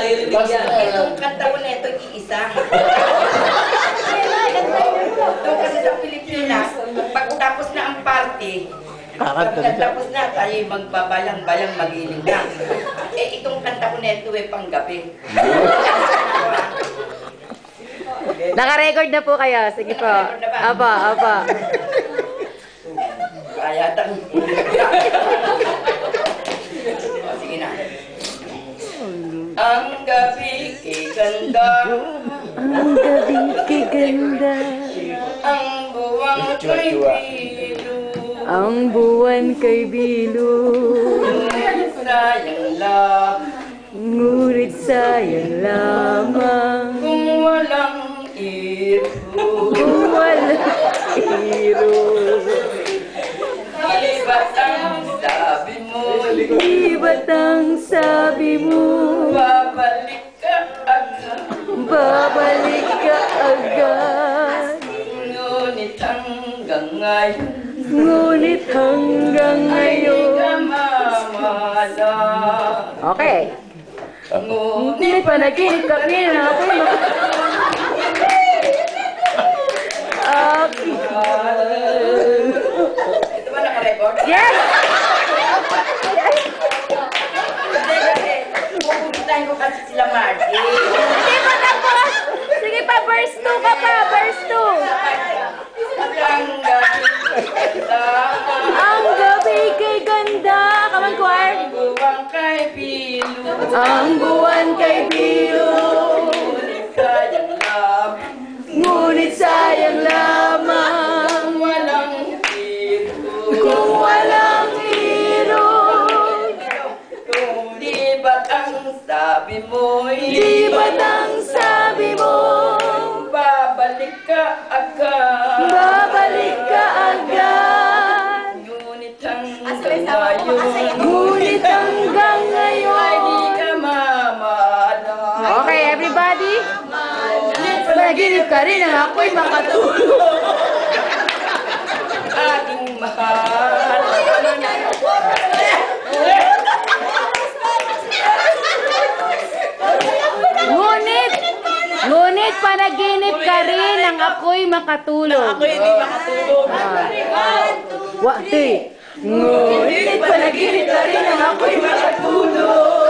Itong kanta ko na ito, iisa. Ito kasi sa Pilipinas, pagtapos na ang party, pagkatapos na tayo magbabayang-bayang magiling na. Eh, itong kanta ko na ito panggabi. Naka-record na po kayo. Sige po. Apa. Kaya tang. Sige na. Ang gabi kay ganda. Ang gabi kay ganda. Ang buwang kay bilo. Ang buwan kay bilo. Sayang lang. Ngunit sayang lamang. Kung walang iro. Kung walang iro. Di ba't ang sabi mo? Di ba't ang sabi mo? Babalik ka agad. Babalik ka agad. Ngunit hanggang ngayon. Ngunit hanggang ngayon. Ay di ka mamala. Okay. Ngunit panaginip ka rin ako. Ito ba naka-record? Yes! Kasi, pupuntahin ko kasi sila Marty. Sige pa tapos! Sige pa, verse 2 ka pa, verse 2. Ang gabi kay ganda. Come on, choir. Ang buwang kay bilo. Ang buwan kay bilo. Sayang lang. Ngunit sayang lamang. Walang iro. Kung walang iro. Di ba't ang sabi mo? Di ba't ang sabi mo? Babalik ka agad. Babalik ka agad. Ngunit hanggang ngayon. Ngunit hanggang Ay di ngayon. ka mamala. Okay, everybody. Panaginip ka rin ang ako'y makatulog. Aking mahal. Ngunit panaginip ka rin ang ako'y makatulog. Ako hindi makatulog. Ngunit panaginip ka rin ang ako'y makatulog.